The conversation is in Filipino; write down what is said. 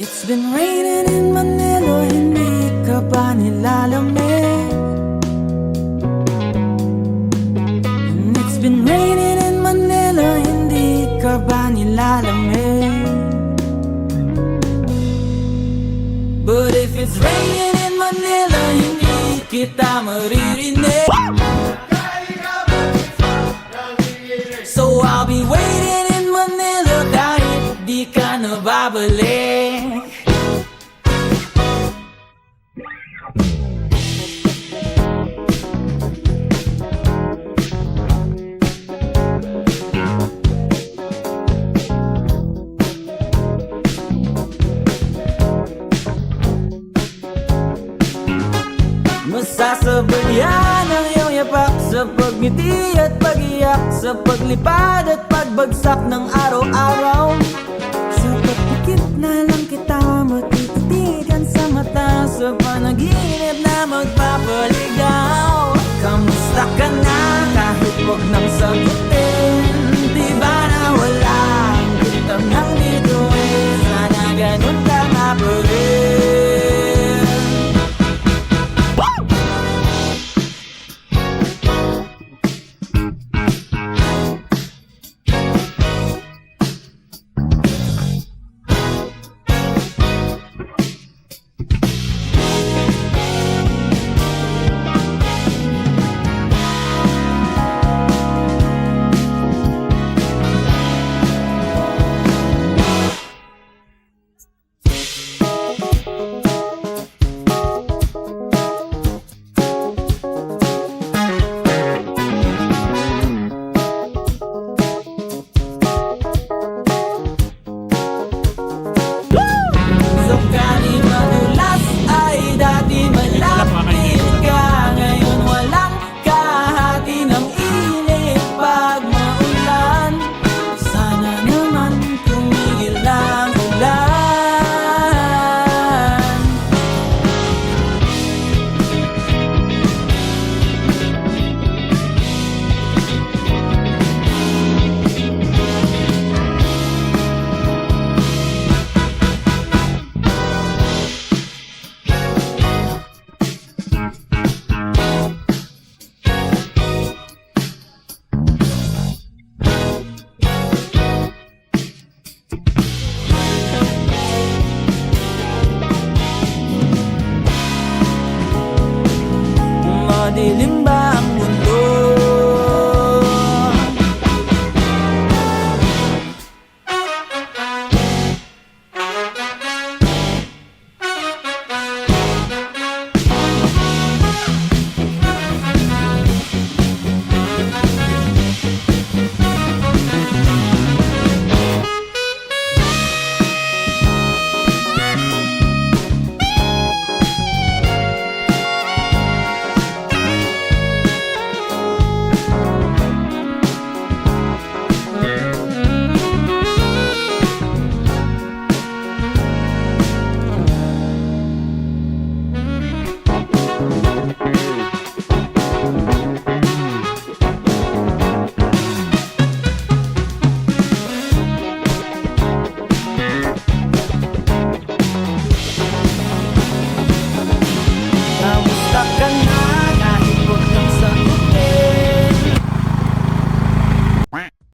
It's been raining in Manila, hindi ka ba nilalamig? And it's been raining in Manila, hindi ka ba nilalamig? But if it's raining in Manila, hindi kita maririnig. So I'll be waiting in Manila kahit di ka na babalik. Masasabayan ang iyong yapak sa pagngiti at pag-iyak, sa paglipad at pagbagsak ng araw-araw. Sa pagpikit na lang kita matititigan sa mata, sa panaginip na magpapaligaw. Kamusta ka na kahit wag nang sagutin? Di ba na wala ang kita nang bituin? Sana ganun ka nga pa rin. Dilim